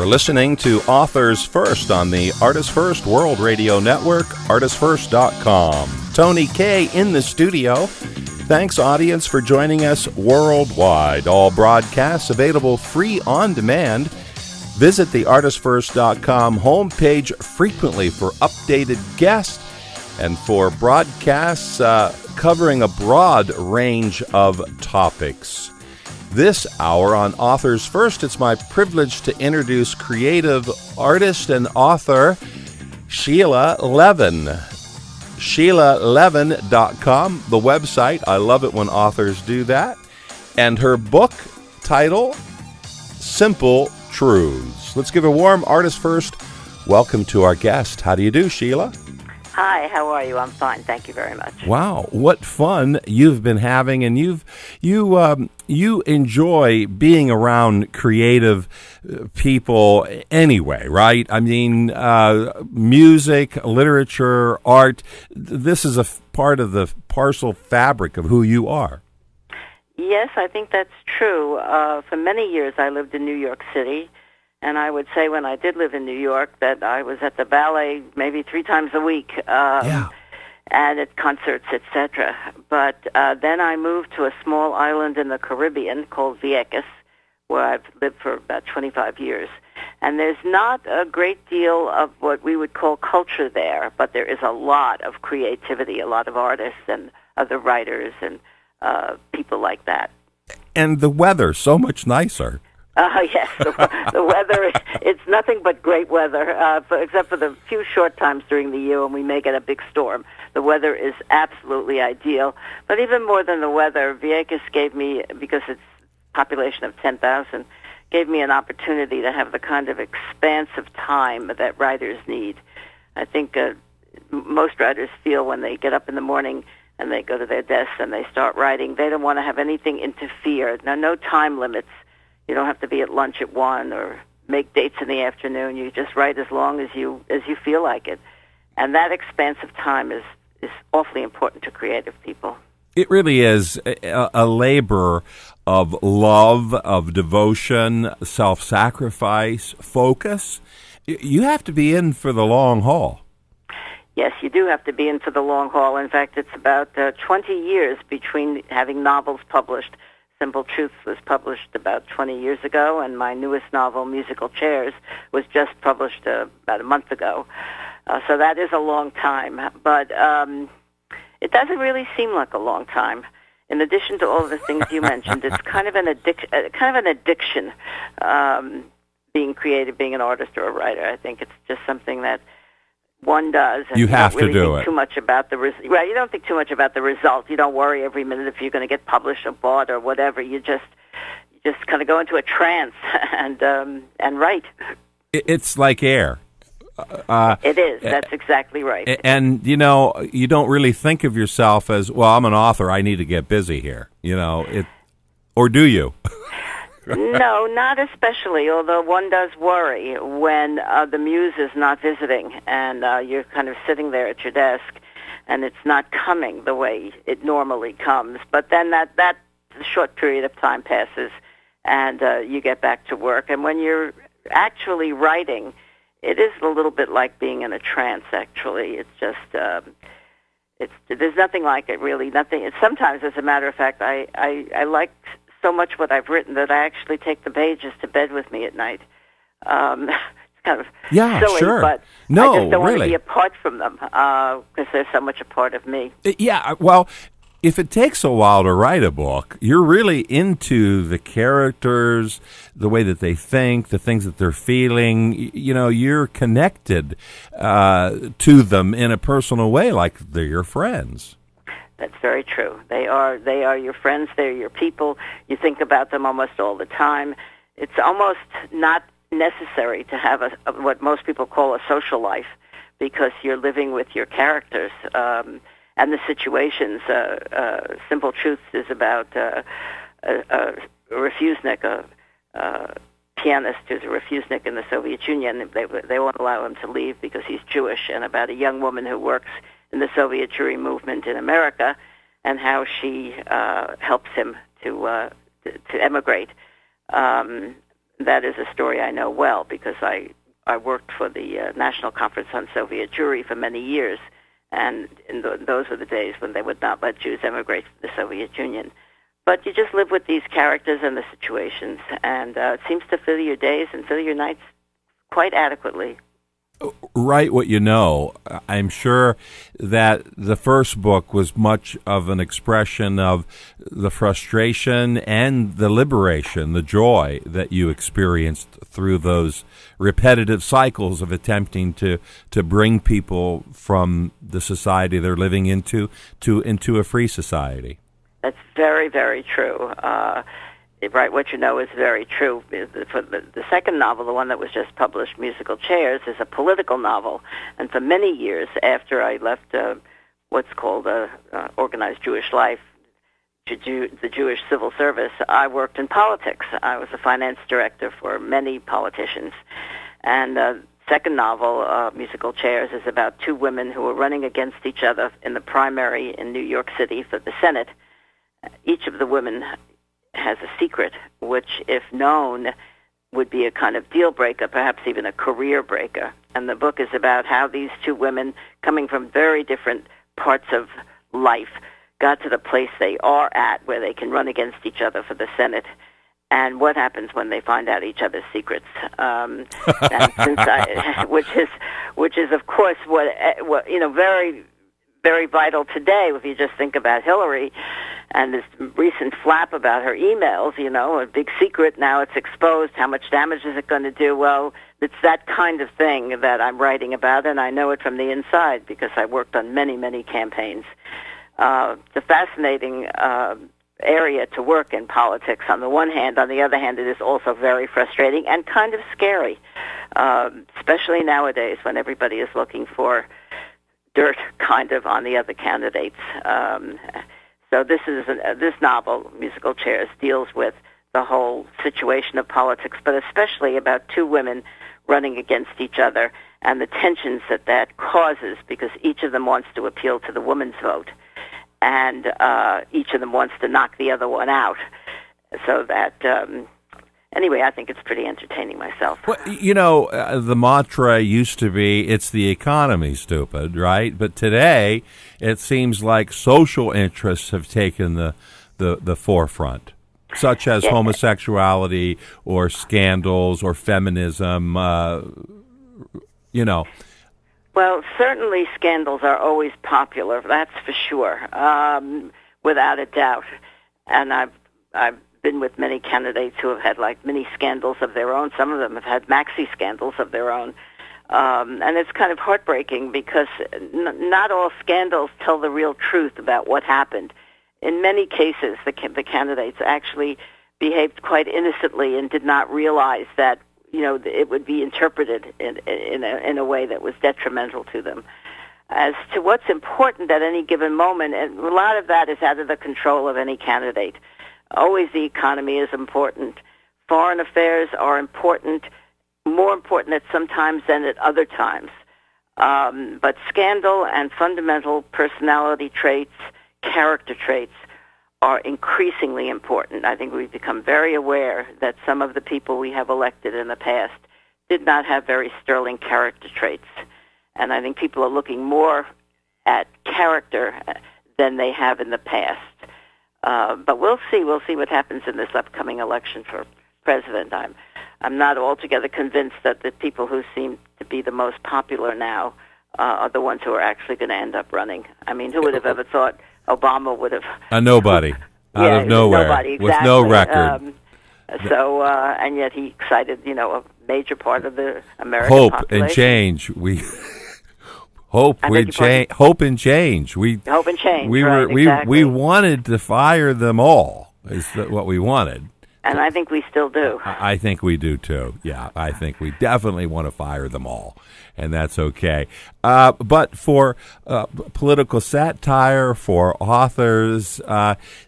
You're listening to Authors First on the Artists First World Radio Network, artistsfirst.com. Tony K. in the studio. Thanks, audience, for joining us worldwide. All broadcasts available free on demand. Visit the artistsfirst.com homepage frequently for updated guests and for broadcasts covering a broad range of topics. This hour on Authors First, it's my privilege to introduce creative artist and author Sheila Levine. SheilaLevine.com, the website. I love it when authors do that. And her book title, Simple Truths. Let's give a warm Artist First welcome to our guest. How do you do, Sheila? Hi, how are you? I'm fine, thank you very much. Wow, what fun you've been having, and you enjoy being around creative people anyway, right? I mean, music, literature, art. This is a part of the parcel fabric of who you are. Yes, I think that's true. For many years, I lived in New York City. And I would say when I did live in New York that I was at the ballet maybe 3 times a week, and at concerts, etc. But then I moved to a small island in the Caribbean called Vieques, where I've lived for about 25 years. And there's not a great deal of what we would call culture there, but there is a lot of creativity, a lot of artists and other writers and people like that. And the weather, so much nicer. Yes, the weather, it's nothing but great weather, except for the few short times during the year when we may get a big storm. The weather is absolutely ideal. But even more than the weather, Vieques gave me, because it's a population of 10,000, gave me an opportunity to have the kind of expansive time that writers need. I think most writers feel when they get up in the morning and they go to their desks and they start writing, they don't want to have anything interfere. Now, no time limits. You don't have to be at lunch at 1 or make dates in the afternoon. You just write as long as you feel like it. And that expansive time is awfully important to creative people. It really is a labor of love, of devotion, self-sacrifice, focus. You have to be in for the long haul. Yes, you do have to be in for the long haul. In fact, it's about 20 years between having novels published. Simple Truths was published about 20 years ago, and my newest novel, Musical Chairs, was just published about a month ago. So that is a long time, but it doesn't really seem like a long time. In addition to all of the things you mentioned, it's kind of an addiction, being creative, being an artist or a writer. I think it's just something that one does. And you have don't really to do think it. Too much about the well, you don't think too much about the result. You don't worry every minute if you're going to get published or bought or whatever. You just kind of go into a trance and write. It's like air. It is. That's exactly right. And you don't really think of yourself as, well, I'm an author, I need to get busy here. Or do you? No, not especially, although one does worry when the muse is not visiting and you're kind of sitting there at your desk and it's not coming the way it normally comes. But then that short period of time passes and you get back to work. And when you're actually writing, it is a little bit like being in a trance, actually. It's just, there's nothing like it, really. Nothing. Sometimes, as a matter of fact, I like so much what I've written that I actually take the pages to bed with me at night. It's kind of silly, sure. But no, I just don't really. want to be apart from them because they're so much a part of me. Yeah, well, if it takes a while to write a book, you're really into the characters, the way that they think, the things that they're feeling. You're connected to them in a personal way, like they're your friends. That's very true. They are your friends. They're your people. You think about them almost all the time. It's almost not necessary to have what most people call a social life because you're living with your characters and the situations. Simple Truths is about a refusenik, a pianist who's a refusenik in the Soviet Union. They won't allow him to leave because he's Jewish, and about a young woman who works in the Soviet Jewry movement in America, and how she helps him to emigrate. that is a story I know well because I worked for the National Conference on Soviet Jewry for many years, and those were the days when they would not let Jews emigrate to the Soviet Union. But you just live with these characters and the situations, and it seems to fill your days and fill your nights quite adequately. Write what you know. I'm sure that the first book was much of an expression of the frustration and the liberation, the joy that you experienced through those repetitive cycles of attempting to bring people from the society they're living into a free society. That's very, very true. Right, what you know is very true. For the second novel, the one that was just published, Musical Chairs, is a political novel. And for many years after I left what's called organized Jewish life, the Jewish civil service, I worked in politics. I was a finance director for many politicians. And the second novel, Musical Chairs, is about two women who were running against each other in the primary in New York City for the Senate. Each of the women has a secret, which, if known, would be a kind of deal breaker, perhaps even a career breaker. And the book is about how these two women, coming from very different parts of life, got to the place they are at, where they can run against each other for the Senate, and what happens when they find out each other's secrets. And which is of course what very, very vital today. If you just think about Hillary and this recent flap about her emails, a big secret, now it's exposed. How much damage is it going to do? Well, it's that kind of thing that I'm writing about, and I know it from the inside because I worked on many, many campaigns. It's a fascinating area to work in politics on the one hand. On the other hand, it is also very frustrating and kind of scary, especially nowadays when everybody is looking for dirt kind of on the other candidates. So this novel, Musical Chairs, deals with the whole situation of politics, but especially about two women running against each other and the tensions that causes, because each of them wants to appeal to the woman's vote, and each of them wants to knock the other one out. So that, anyway, I think it's pretty entertaining myself. Well, the mantra used to be, it's the economy, stupid, right? But today, it seems like social interests have taken the forefront, such as homosexuality or scandals or feminism, Well, certainly scandals are always popular, that's for sure, without a doubt. And I've been with many candidates who have had many scandals of their own. Some of them have had maxi scandals of their own. And it's kind of heartbreaking because not all scandals tell the real truth about what happened. In many cases, the candidates actually behaved quite innocently and did not realize that it would be interpreted in a way that was detrimental to them. As to what's important at any given moment, and a lot of that is out of the control of any candidate. Always the economy is important. Foreign affairs are important, more important at some times than at other times. But scandal and fundamental personality traits, character traits, are increasingly important. I think we've become very aware that some of the people we have elected in the past did not have very sterling character traits. And I think people are looking more at character than they have in the past. But we'll see. We'll see what happens in this upcoming election for president. I'm not altogether convinced that the people who seem to be the most popular now are the ones who are actually going to end up running. I mean, who would have ever thought Obama would have... A nobody. Out of nowhere. Nobody, exactly. With no record. And yet he excited, a major part of the American hope population. And change. Hope and change. Hope and change. Hope and change. We wanted to fire them all. Is what we wanted. And I think we still do. I think we do too. Yeah, I think we definitely want to fire them all. and that's okay. But for political satire, for authors,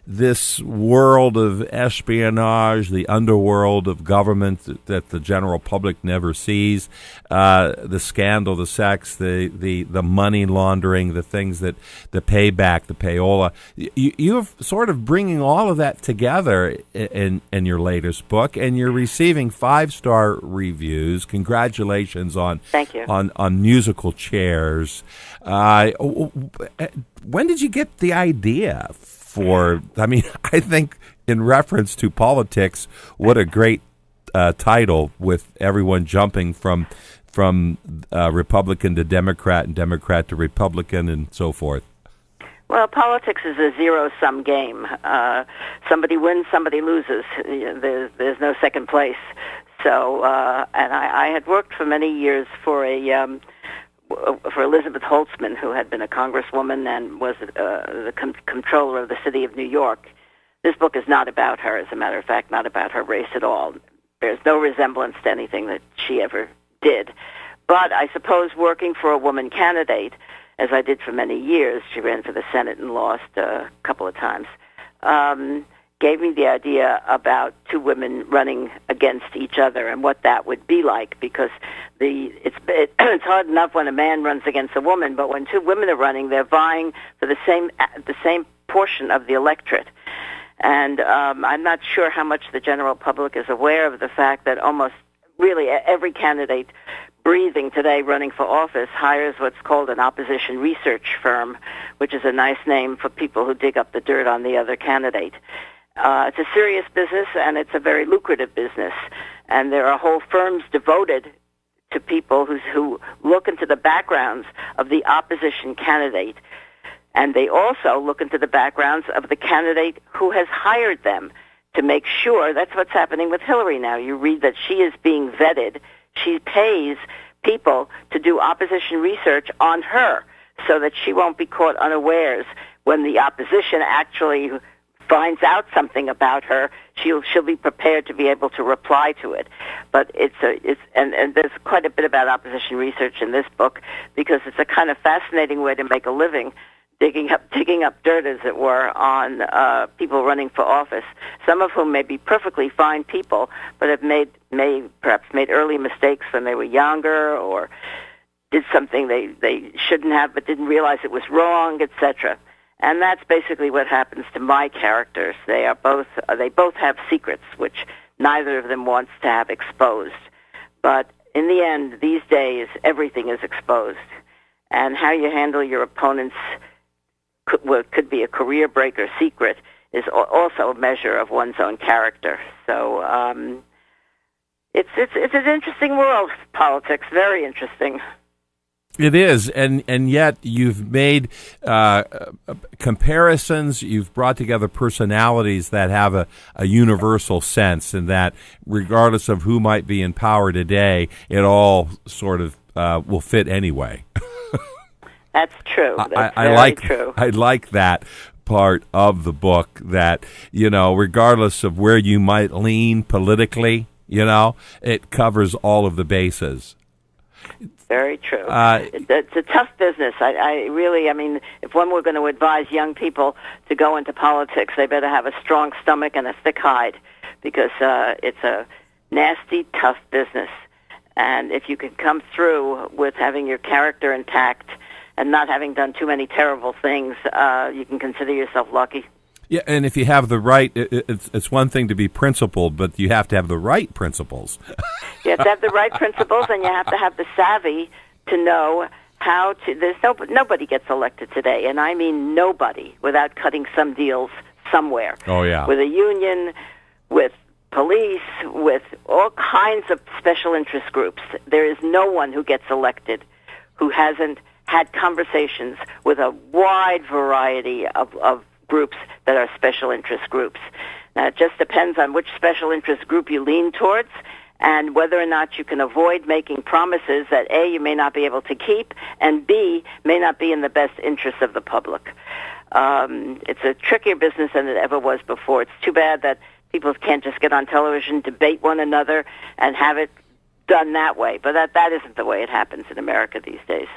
this world of espionage, the underworld of government that the general public never sees, the scandal, the sex, the money laundering, the things that the payback, the payola, you're sort of bringing all of that together in your latest book, and you're receiving 5-star reviews. Congratulations on Thank you. on musical chairs. When did you get the idea for? I mean, I think in reference to politics, what a great title, with everyone jumping from Republican to Democrat and Democrat to Republican and so forth. Well, politics is a zero-sum game. Somebody wins, somebody loses. There's no second place. So, and I had worked for many years for Elizabeth Holtzman, who had been a congresswoman and was the comptroller of the city of New York. This book is not about her, as a matter of fact, not about her race at all. There's no resemblance to anything that she ever did. But I suppose working for a woman candidate, as I did for many years, she ran for the Senate and lost a couple of times, gave me the idea about two women running against each other and what that would be like, because it's hard enough when a man runs against a woman, but when two women are running, they're vying for the same portion of the electorate. And I'm not sure how much the general public is aware of the fact that almost really every candidate breathing today running for office hires what's called an opposition research firm, which is a nice name for people who dig up the dirt on the other candidate. It's a serious business, and it's a very lucrative business. And there are whole firms devoted to people who look into the backgrounds of the opposition candidate. And they also look into the backgrounds of the candidate who has hired them to make sure. That's what's happening with Hillary now. You read that she is being vetted. She pays people to do opposition research on her so that she won't be caught unawares when the opposition actually finds out something about her. She'll be prepared to be able to reply to it. But and there's quite a bit about opposition research in this book, because it's a kind of fascinating way to make a living, digging up dirt, as it were, on people running for office, some of whom may be perfectly fine people, but have perhaps made early mistakes when they were younger, or did something they shouldn't have but didn't realize it was wrong, etc. And that's basically what happens to my characters. They both have secrets which neither of them wants to have exposed. But in the end, these days, everything is exposed. And how you handle your opponent's what could be a career breaker secret is also a measure of one's own character. So it's an interesting world, politics, very interesting. It is, and yet you've made comparisons. You've brought together personalities that have a universal sense, and that regardless of who might be in power today, it all sort of will fit anyway. That's true. That's very true. I like that part of the book, that, regardless of where you might lean politically, it covers all of the bases. Very true. It's a tough business. I mean, if one were going to advise young people to go into politics, they better have a strong stomach and a thick hide, because it's a nasty, tough business. And if you can come through with having your character intact and not having done too many terrible things, you can consider yourself lucky. Yeah, and if you have the right, it's one thing to be principled, but you have to have the right principles. You have to have the right principles, and you have to have the savvy to know how to. Nobody gets elected today, and I mean nobody, without cutting some deals somewhere. Oh, yeah. With a union, with police, with all kinds of special interest groups. There is no one who gets elected who hasn't had conversations with a wide variety of groups that are special interest groups. Now, it just depends on which special interest group you lean towards, and whether or not you can avoid making promises that A, you may not be able to keep, and B, may not be in the best interest of the public. It's a trickier business than it ever was before. It's too bad that people can't just get on television, debate one another, and have it done that way. But that isn't the way it happens in America these days.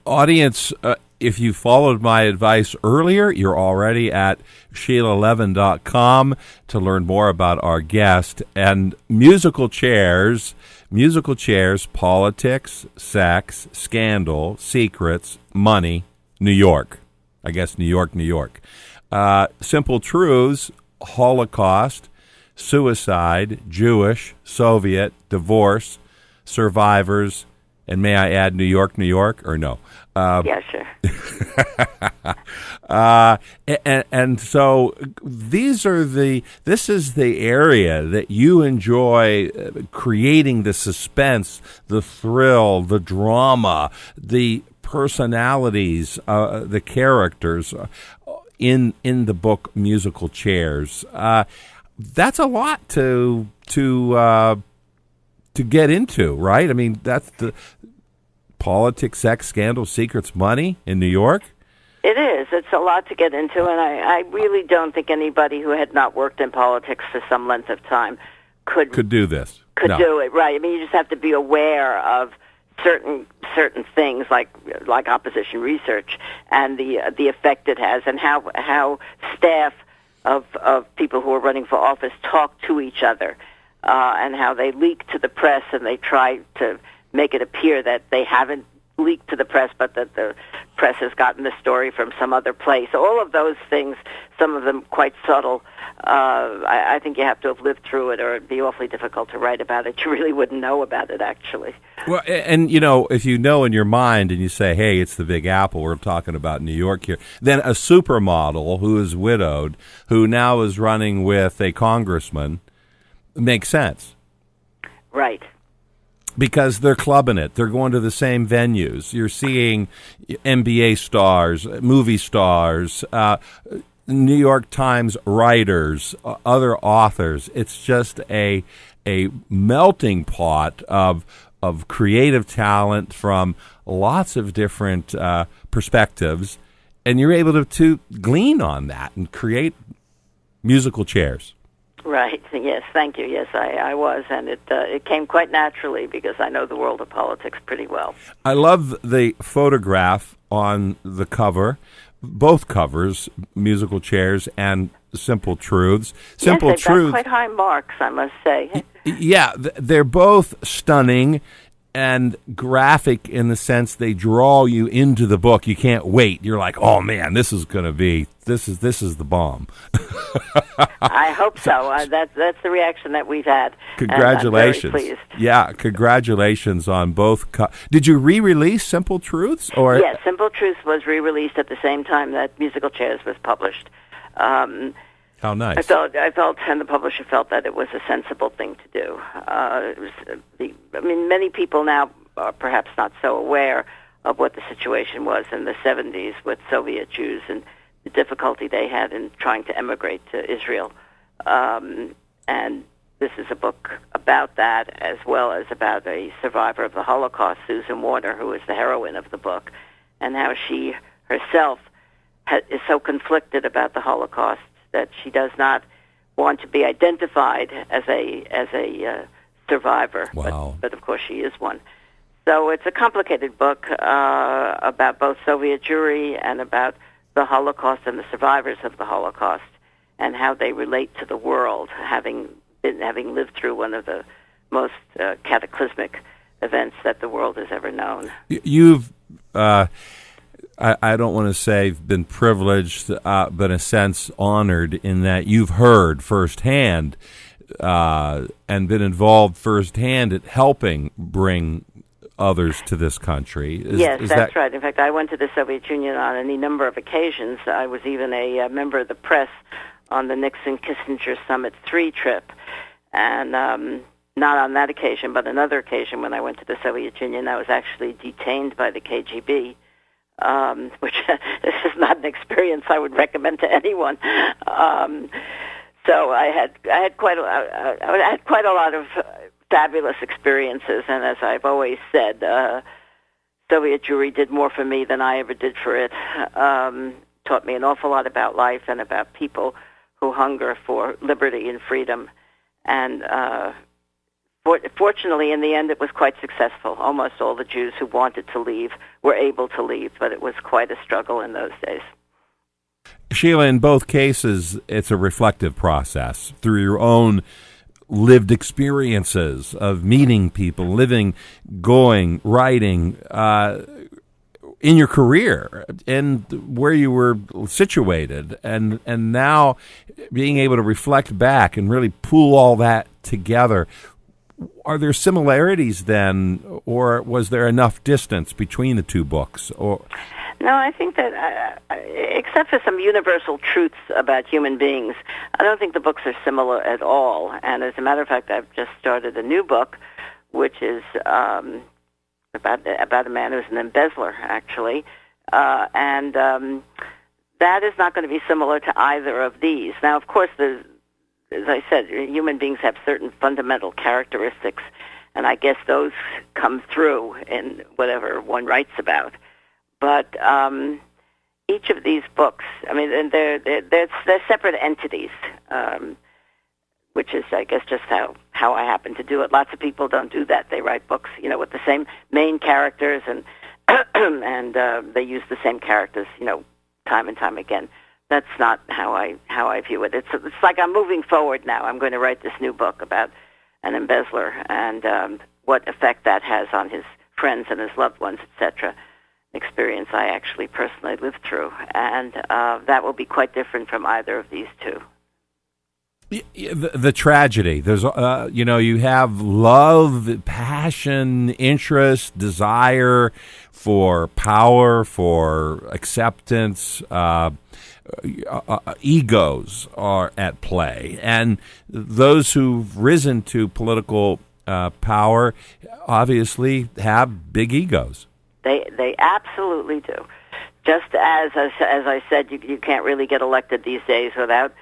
Audience, if you followed my advice earlier, you're already at SheilaLevine.com to learn more about our guest. And musical chairs, politics, sex, scandal, secrets, money, New York. I guess New York. Simple Truths, Holocaust, suicide, Jewish, Soviet, divorce, survivors, and may I add New York, or no? Yeah, sure. And so this is the area that you enjoy, creating the suspense, the thrill, the drama, the personalities, the characters in the book Musical Chairs. That's a lot to get into, right? I mean, that's the politics, sex, scandal, secrets, money in New York. It is. It's a lot to get into, and I really don't think anybody who had not worked in politics for some length of time could do this. Do it, right? I mean, you just have to be aware of certain things like opposition research and the effect it has, and how staff of people who are running for office talk to each other, and how they leak to the press and they try to make it appear that they haven't leaked to the press, but that the press has gotten the story from some other place. All of those things, some of them quite subtle. I think you have to have lived through it, or it'd be awfully difficult to write about it. You really wouldn't know about it, actually. Well, and if you know in your mind and you say, hey, it's the Big Apple, we're talking about New York here, then a supermodel who is widowed, who now is running with a congressman, makes sense. Right. Because they're clubbing it. They're going to the same venues. You're seeing NBA stars, movie stars, New York Times writers, other authors. It's just a melting pot of creative talent from lots of different perspectives, and you're able to glean on that and create musical chairs. Right. Yes. Thank you. Yes, I was, and it came quite naturally because I know the world of politics pretty well. I love the photograph on the cover, both covers, Musical Chairs and Simple Truths. Simple Truths. Truths. Got quite high marks, I must say. Yeah, they're both stunning and graphic in the sense they draw you into the book. You can't wait. You're like, oh man, this is the bomb. I hope so. That's the reaction that we've had. Congratulations! I'm very pleased. Yeah, congratulations on both. Did you re-release Simple Truths? Or yes, Simple Truths was re-released at the same time that Musical Chairs was published. How nice! I felt, and the publisher felt that it was a sensible thing to do. Many people now are perhaps not so aware of what the situation was in the 70s with Soviet Jews and the difficulty they had in trying to emigrate to Israel. And this is a book about that, as well as about a survivor of the Holocaust, Susan Warner, who is the heroine of the book, and how she herself is so conflicted about the Holocaust that she does not want to be identified as a survivor. Wow. But of course she is one. So it's a complicated book about both Soviet Jewry and about the Holocaust and the survivors of the Holocaust and how they relate to the world, having lived through one of the most cataclysmic events that the world has ever known. You've I don't want to say been privileged, but in a sense honored in that you've heard firsthand and been involved firsthand at helping bring others to this country. Yes, that's right. In fact, I went to the Soviet Union on any number of occasions. I was even a member of the press on the Nixon-Kissinger Summit 3 trip. And not on that occasion, but another occasion when I went to the Soviet Union, I was actually detained by the KGB. Which this is not an experience I would recommend to anyone. So I had quite a lot of fabulous experiences, and as I've always said, Soviet Jewry did more for me than I ever did for it. Taught me an awful lot about life and about people who hunger for liberty and freedom, and Fortunately, in the end, it was quite successful. Almost all the Jews who wanted to leave were able to leave, but it was quite a struggle in those days. Sheila, in both cases, it's a reflective process through your own lived experiences of meeting people, living, going, writing, in your career and where you were situated, and now being able to reflect back and really pull all that together. Are there similarities then, or was there enough distance between the two books? Or no, I think that, except for some universal truths about human beings, I don't think the books are similar at all. And as a matter of fact, I've just started a new book, which is about a man who's an embezzler, actually, and that is not going to be similar to either of these. Now, of course, as I said, human beings have certain fundamental characteristics, and I guess those come through in whatever one writes about. But each of these books, I mean, they're separate entities, which is, I guess, just how I happen to do it. Lots of people don't do that. They write books, with the same main characters, and and they use the same characters, time and time again. That's not how I view it. It's like I'm moving forward now. I'm going to write this new book about an embezzler and what effect that has on his friends and his loved ones, etc. Experience I actually personally lived through, and that will be quite different from either of these two. The tragedy. There's, you have love, passion, interest, desire for power, for acceptance. Egos are at play, and those who've risen to political power obviously have big egos. They absolutely do. Just as I said, you can't really get elected these days without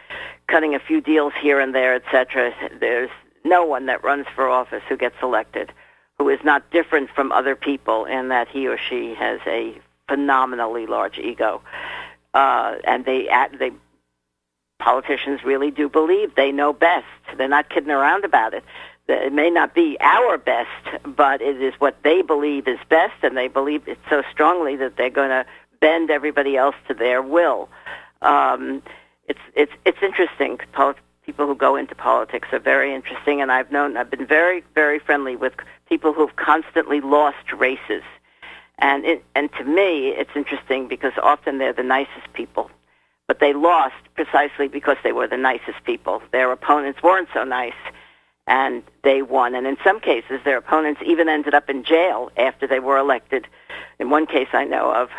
cutting a few deals here and there, etc. There's no one that runs for office who gets elected who is not different from other people in that he or she has a phenomenally large ego. And politicians really do believe they know best. They're not kidding around about it. It may not be our best, but it is what they believe is best, and they believe it so strongly that they're going to bend everybody else to their will. It's interesting. People who go into politics are very interesting, and I've been very, very friendly with people who've constantly lost races. And to me, it's interesting because often they're the nicest people, but they lost precisely because they were the nicest people. Their opponents weren't so nice, and they won. And in some cases, their opponents even ended up in jail after they were elected. In one case I know of,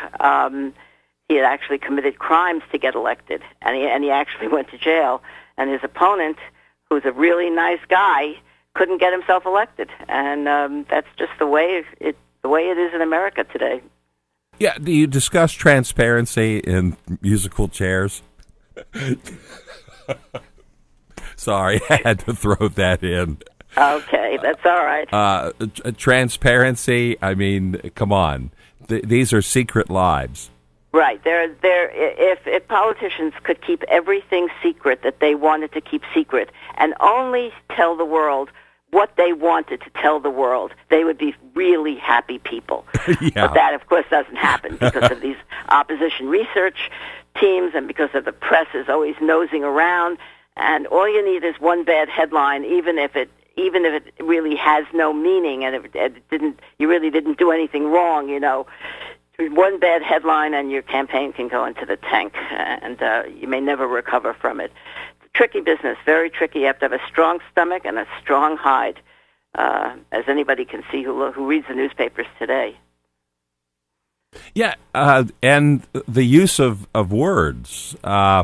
he had actually committed crimes to get elected, and he actually went to jail. And his opponent, who's a really nice guy, couldn't get himself elected. And that's just the way it is in America today. Yeah. Do you discuss transparency in musical chairs? Sorry, I had to throw that in. Okay, that's all right. Transparency, I mean, come on. These are secret lives. Right. If politicians could keep everything secret that they wanted to keep secret and only tell the world what they wanted to tell the world, they would be really happy people. Yeah. But that, of course, doesn't happen because of these opposition research teams and because of the press is always nosing around. And all you need is one bad headline, even if it really has no meaning and you really didn't do anything wrong, One bad headline and your campaign can go into the tank, and you may never recover from it. It's a tricky business, very tricky. You have to have a strong stomach and a strong hide, as anybody can see who reads the newspapers today. Yeah, and the use of words,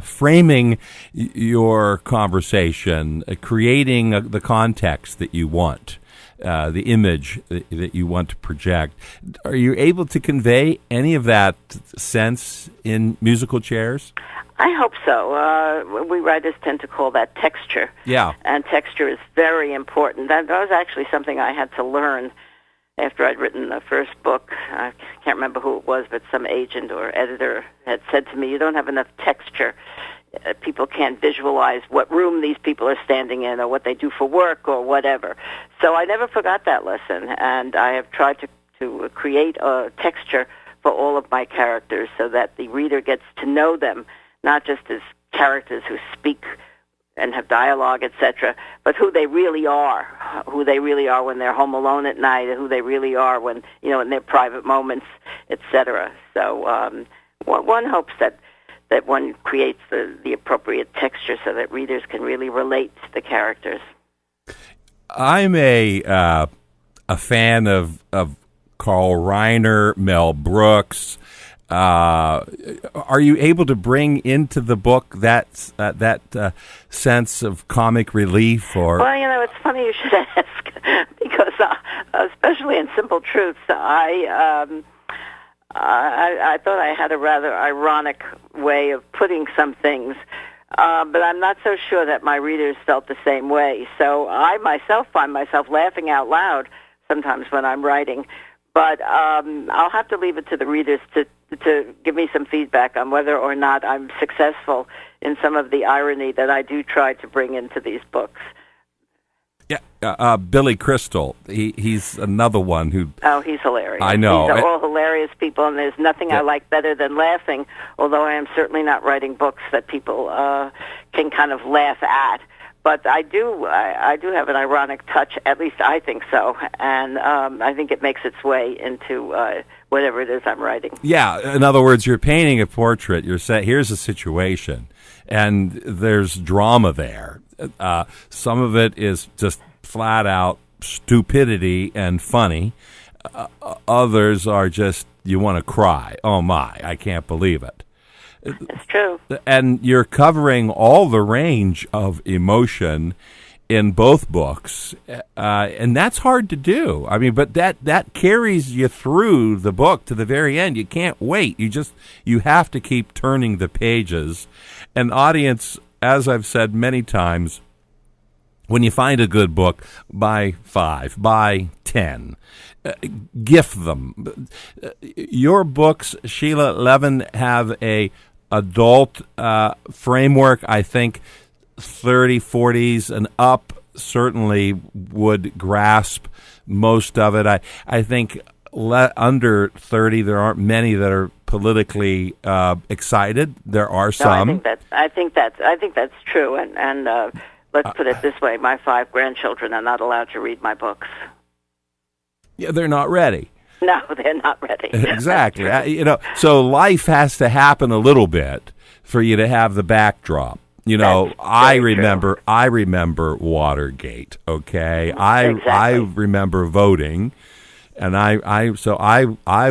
framing your conversation, creating the context that you want, the image that you want to project. Are you able to convey any of that sense in musical chairs? I hope so. We writers tend to call that texture. Yeah. And texture is very important. That was actually something I had to learn after I'd written the first book. I can't remember who it was, but some agent or editor had said to me, "You don't have enough texture." people can't visualize what room these people are standing in or what they do for work or whatever. So I never forgot that lesson, and I have tried to create a texture for all of my characters so that the reader gets to know them, not just as characters who speak and have dialogue, etc., but who they really are when they're home alone at night, and who they really are when, in their private moments, etc. So one hopes that one creates the appropriate texture so that readers can really relate to the characters. I'm a fan of Carl Reiner, Mel Brooks. Are you able to bring into the book that sense of comic relief? Or well, it's funny you should ask because, especially in Simple Truths, I thought I had a rather ironic way of putting some things, but I'm not so sure that my readers felt the same way. So I myself find myself laughing out loud sometimes when I'm writing. But I'll have to leave it to the readers to give me some feedback on whether or not I'm successful in some of the irony that I do try to bring into these books. Yeah, Billy Crystal, he's another one who... Oh, he's hilarious. I know. These are all hilarious people, and there's nothing I like better than laughing, although I am certainly not writing books that people can kind of laugh at. But I do have an ironic touch, at least I think so, and I think it makes its way into whatever it is I'm writing. Yeah, in other words, you're painting a portrait. You're saying, here's a situation, and there's drama there. Some of it is just flat-out stupidity and funny. Others are just, you want to cry. Oh, my, I can't believe it. It's true. And you're covering all the range of emotion in both books, and that's hard to do. I mean, but that carries you through the book to the very end. You can't wait. You have to keep turning the pages. And audience, as I've said many times, when you find a good book, buy 5, buy 10. Gift them. Your books, Sheila Levine, have a adult framework. I think 30, 40s and up certainly would grasp most of it. I think under 30, there aren't many that are politically excited. There are some. No, I think that's true. And let's put it this way: my 5 grandchildren are not allowed to read my books. Yeah, they're not ready. No, they're not ready. Exactly. So life has to happen a little bit for you to have the backdrop. I remember Watergate. Okay, Exactly. I remember voting, and I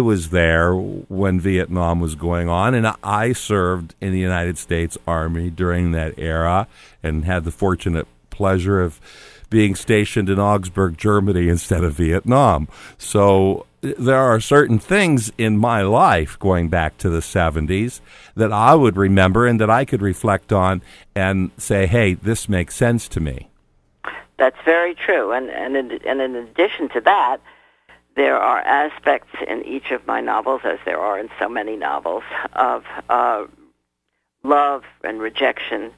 was there when Vietnam was going on, and I served in the United States Army during that era, and had the fortunate pleasure of being stationed in Augsburg, Germany, instead of Vietnam. So there are certain things in my life going back to the 70s that I would remember and that I could reflect on and say, hey, this makes sense to me. That's very true. And in addition to that, there are aspects in each of my novels, as there are in so many novels, of love and rejection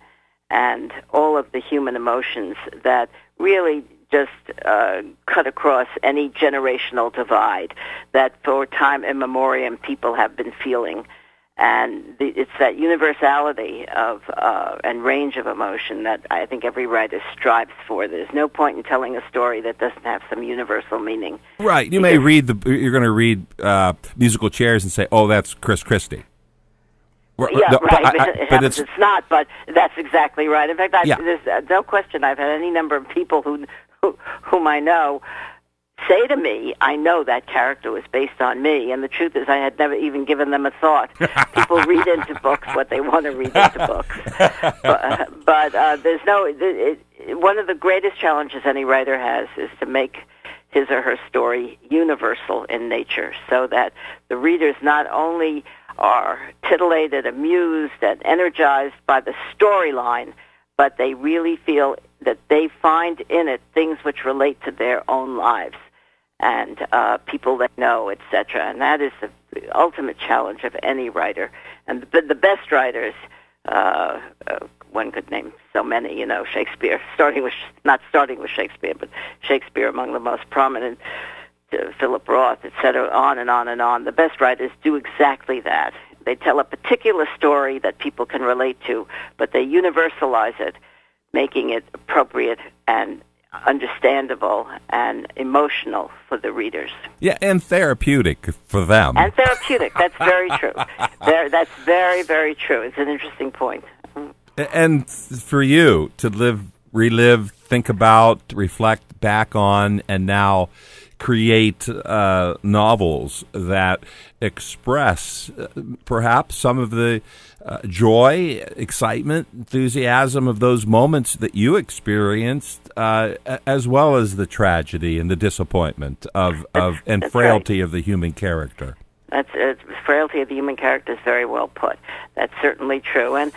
and all of the human emotions that really just cut across any generational divide that for time immemorial people have been feeling. And it's that universality of and range of emotion that I think every writer strives for. There's no point in telling a story that doesn't have some universal meaning. Right. You're going to read Musical Chairs and say, oh, that's Chris Christie. Yeah, right. It's not, but that's exactly right. In fact, there's no question I've had any number of people whom I know say to me, I know that character was based on me, and the truth is I had never even given them a thought. People read into books what they want to read into books. But there's one of the greatest challenges any writer has is to make his or her story universal in nature so that the readers not only are titillated, amused, and energized by the storyline, but they really feel that they find in it things which relate to their own lives and people they know, etc. And that is the ultimate challenge of any writer. And the best writers one could name so many, Shakespeare, not starting with Shakespeare, but Shakespeare among the most prominent, Philip Roth, etc., on and on and on. The best writers do exactly that. They tell a particular story that people can relate to, but they universalize it, making it appropriate and understandable and emotional for the readers. Yeah, and therapeutic for them. And therapeutic. That's very true. That's very, very true. It's an interesting point. And for you to relive, think about, reflect back on, and now create novels that express perhaps some of the joy, excitement, enthusiasm of those moments that you experienced, as well as the tragedy and the disappointment and frailty of the human character. Frailty of the human character is very well put. That's certainly true. And,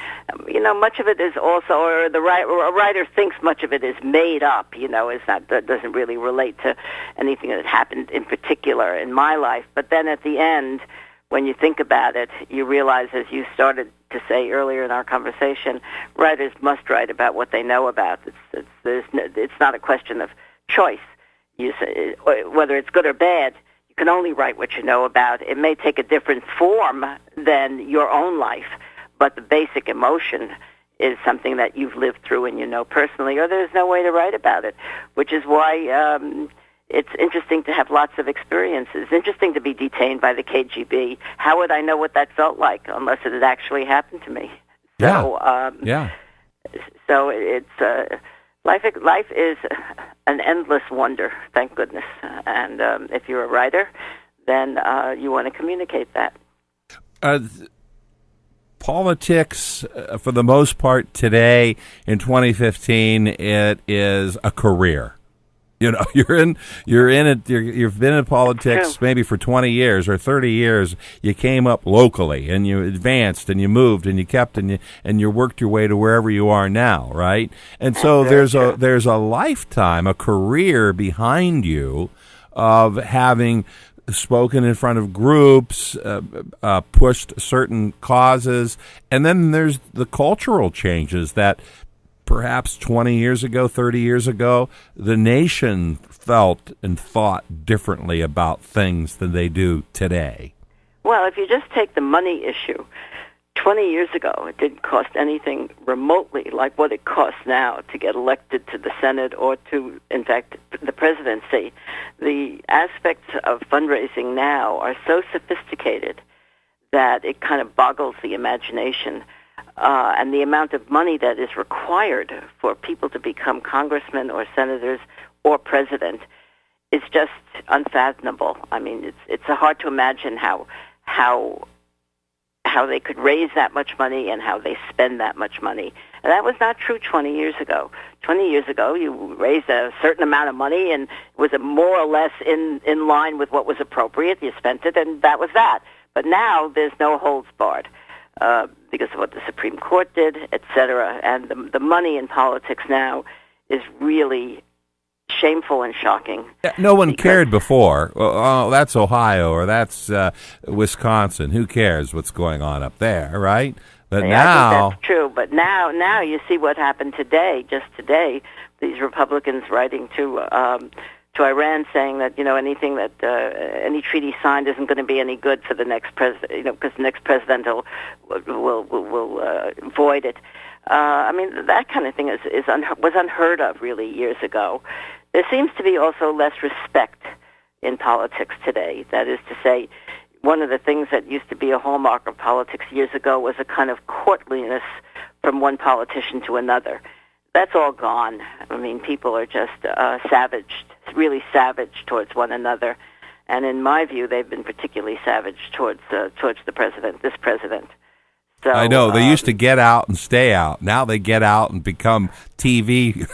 much of it is also, or a writer thinks much of it is made up, that doesn't really relate to anything that happened in particular in my life. But then at the end, when you think about it, you realize, as you started to say earlier in our conversation, writers must write about what they know about. It's not a question of choice. You say, whether it's good or bad, you can only write what you know about. It may take a different form than your own life, but the basic emotion is something that you've lived through and you know personally, or there's no way to write about it, which is why it's interesting to have lots of experiences. Interesting to be detained by the KGB. How would I know what that felt like unless it had actually happened to me? Yeah. So it's life is an endless wonder, thank goodness. And if you're a writer, then you want to communicate that. Politics, for the most part today in 2015, it is a career. You've been in politics maybe for 20 years or 30 years. You came up locally and you advanced and you moved and you kept and you worked your way to wherever you are now, right? And so there's a lifetime, a career behind you of having spoken in front of groups, pushed certain causes, and then there's the cultural changes that perhaps 20 years ago, 30 years ago, the nation felt and thought differently about things than they do today. Well, if you just take the money issue, 20 years ago, it didn't cost anything remotely like what it costs now to get elected to the Senate or to, in fact, the presidency. The aspects of fundraising now are so sophisticated that it kind of boggles the imagination. And the amount of money that is required for people to become congressmen or senators or president is just unfathomable. I mean, it's hard to imagine how they could raise that much money and how they spend that much money. And that was not true 20 years ago. 20 years ago, you raised a certain amount of money and it was more or less in line with what was appropriate. You spent it, and that was that. But now there's no holds barred. Because of what the Supreme Court did, et cetera. And the money in politics now is really shameful and shocking. No one cared before. Oh, that's Ohio or that's Wisconsin. Who cares what's going on up there, right? But I now... think that's true. But now you see what happened today, just today, these Republicans writing to Iran saying that, anything that, any treaty signed isn't going to be any good for the next president, because the next president will void it. I mean, that kind of thing was unheard of really years ago. There seems to be also less respect in politics today. That is to say, one of the things that used to be a hallmark of politics years ago was a kind of courtliness from one politician to another. That's all gone. I mean, people are just savaged, really savage towards one another. And in my view, they've been particularly savage towards the president, this president. So, I know. They used to get out and stay out. Now they get out and become TV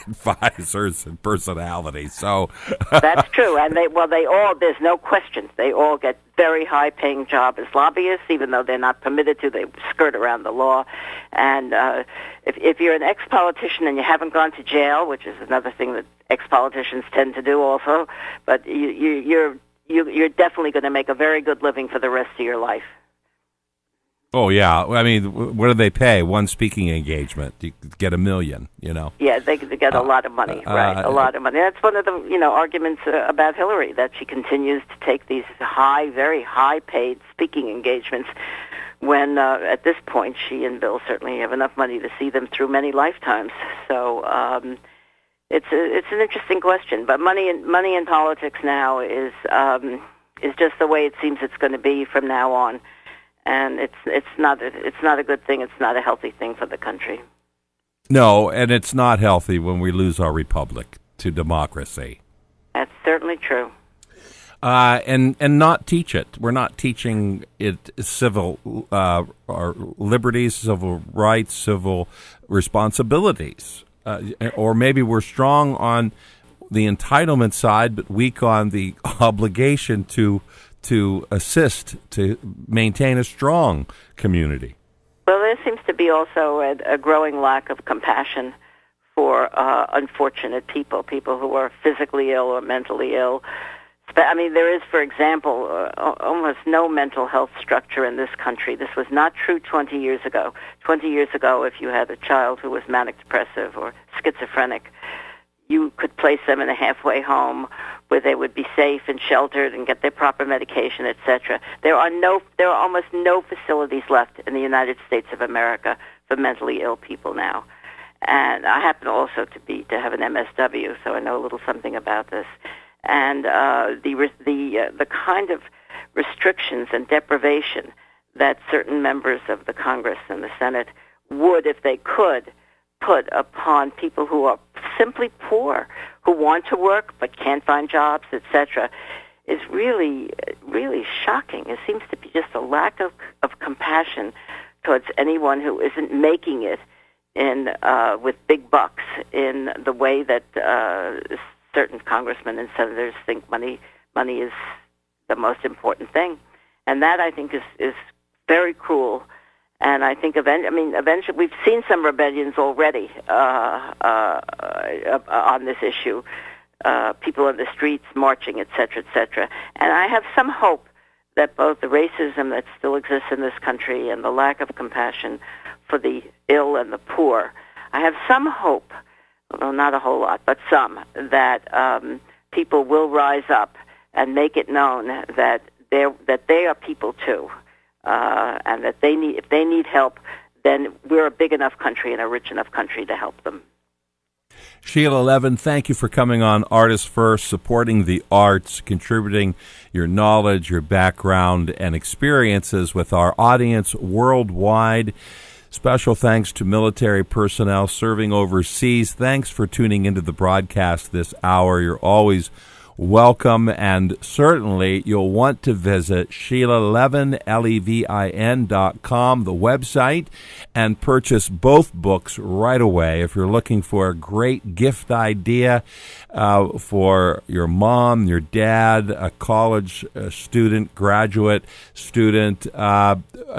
advisors and personalities. So that's true. And there's no question, they all get very high-paying job as lobbyists, even though they're not permitted to. They skirt around the law. And if you're an ex-politician and you haven't gone to jail, which is another thing that ex-politicians tend to do also, but you're definitely going to make a very good living for the rest of your life. Oh, yeah. I mean, what do they pay? One speaking engagement, you get $1 million, Yeah, they get a lot of money, right? A lot of money. That's one of the, arguments about Hillary, that she continues to take these very high-paid speaking engagements when, at this point, she and Bill certainly have enough money to see them through many lifetimes. So it's an interesting question. But money in politics now is just the way it seems it's going to be from now on. And it's not a good thing. It's not a healthy thing for the country. No, and it's not healthy when we lose our republic to democracy. That's certainly true. And not teach it. We're not teaching it civil or liberties, civil rights, civil responsibilities. Or maybe we're strong on the entitlement side, but weak on the obligation to assist, to maintain a strong community. Well, there seems to be also a growing lack of compassion for unfortunate people who are physically ill or mentally ill. I mean, there is, for example, almost no mental health structure in this country. This was not true 20 years ago. 20 years ago, if you had a child who was manic depressive or schizophrenic, you could place them in a halfway home where they would be safe and sheltered and get their proper medication, etc. There are almost no facilities left in the United States of America for mentally ill people now. And I happen also to have an MSW, so I know a little something about this. And the kind of restrictions and deprivation that certain members of the Congress and the Senate would, if they could, put upon people who are simply poor, who want to work but can't find jobs, etc., is really, really shocking. It seems to be just a lack of compassion towards anyone who isn't making it with big bucks in the way that certain congressmen and senators think money is the most important thing. And that, I think, is very cruel. And I think eventually we've seen some rebellions already on this issue, people in the streets marching, et cetera, And I have some hope that both the racism that still exists in this country and the lack of compassion for the ill and the poor, I have some hope, although not a whole lot, but some, that people will rise up and make it known that they are people too. And that if they need help, then we're a big enough country and a rich enough country to help them. Sheila Levine, thank you for coming on Artists First, supporting the arts, contributing your knowledge, your background, and experiences with our audience worldwide. Special thanks to military personnel serving overseas. Thanks for tuning into the broadcast this hour. You're always welcome, and certainly you'll want to visit Sheila Levine, Levin.com, the website, and purchase both books right away. If you're looking for a great gift idea for your mom, your dad, a college student, graduate student, a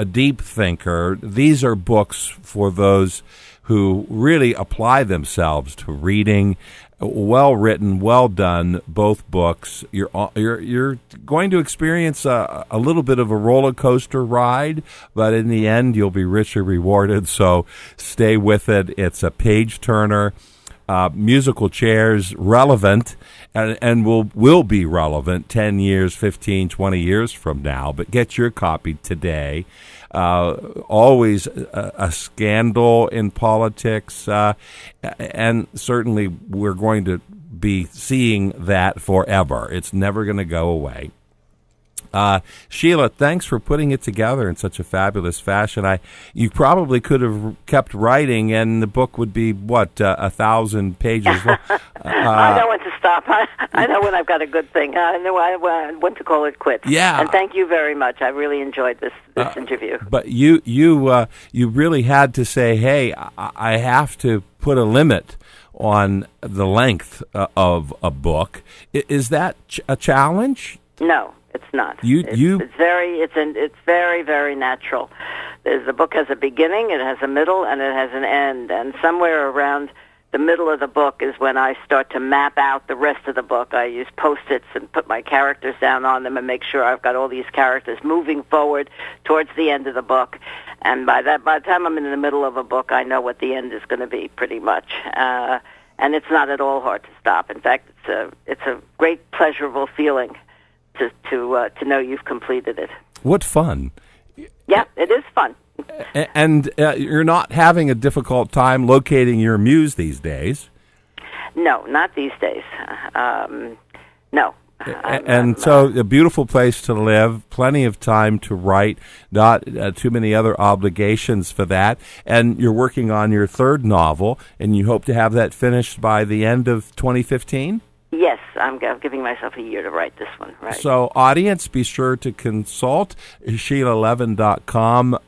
deep thinker, these are books for those who really apply themselves to reading. Well written, well done, both books. You're going to experience a little bit of a roller coaster ride, but in the end, you'll be richly rewarded. So stay with it. It's a page turner. Musical chairs, relevant, and will be relevant 10 years, 15, 20 years from now. But get your copy today. Always a scandal in politics, and certainly we're going to be seeing that forever. It's never going to go away. Sheila, thanks for putting it together in such a fabulous fashion. You probably could have kept writing, and the book would be, 1,000 pages long. I know when to stop. I know when I've got a good thing. I know when to call it quits. Yeah. And thank you very much. I really enjoyed this interview. But you really had to say, hey, I have to put a limit on the length of a book. Is that a challenge? No. It's not. It's very, very natural. The book has a beginning, it has a middle, and it has an end. And somewhere around the middle of the book is when I start to map out the rest of the book. I use Post-its and put my characters down on them and make sure I've got all these characters moving forward towards the end of the book. And by the time I'm in the middle of a book, I know what the end is going to be pretty much. And it's not at all hard to stop. In fact, it's a great pleasurable feeling to know you've completed it. What fun! Yeah, it is fun. And you're not having a difficult time locating your muse these days. No, not these days. No. So a beautiful place to live, plenty of time to write, not too many other obligations for that. And you're working on your third novel, and you hope to have that finished by the end of 2015? Yes, I'm giving myself a year to write this one. Right. So, audience, be sure to consult SheilaLevine.com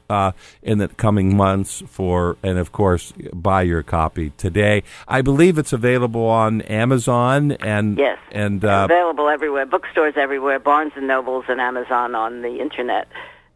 in the coming months and of course, buy your copy today. I believe it's available on Amazon and yes, and available everywhere, bookstores everywhere, Barnes and Nobles and Amazon on the internet,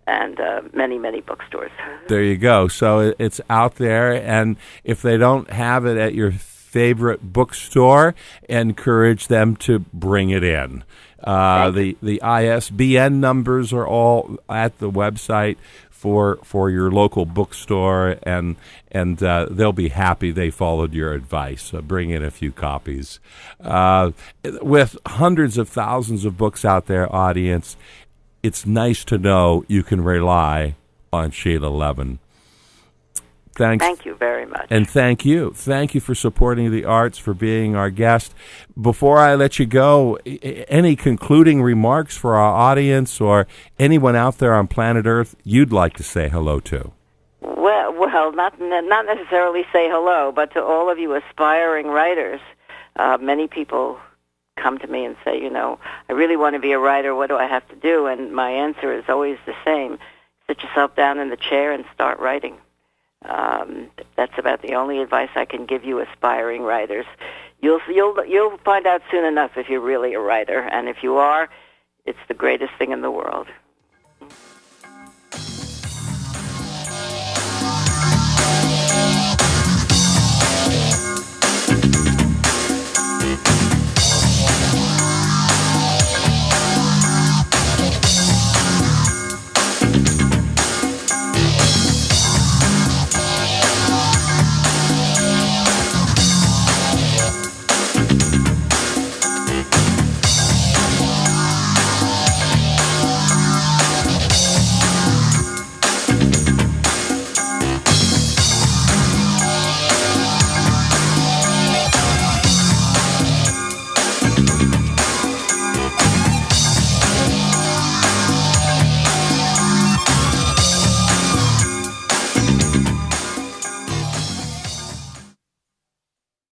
and many, many bookstores. There you go. So it's out there, and if they don't have it at your favorite bookstore, encourage them to bring it in. The ISBN numbers are all at the website for your local bookstore, and they'll be happy they followed your advice. So bring in a few copies. With hundreds of thousands of books out there, audience, it's nice to know you can rely on Sheila Levine. Thank you very much. And thank you. Thank you for supporting the arts, for being our guest. Before I let you go, any concluding remarks for our audience or anyone out there on planet Earth you'd like to say hello to? Well, not necessarily say hello, but to all of you aspiring writers. Many people come to me and say, I really want to be a writer. What do I have to do? And my answer is always the same. Sit yourself down in the chair and start writing. That's about the only advice I can give you aspiring writers. You'll find out soon enough if you're really a writer, and if you are, it's the greatest thing in the world.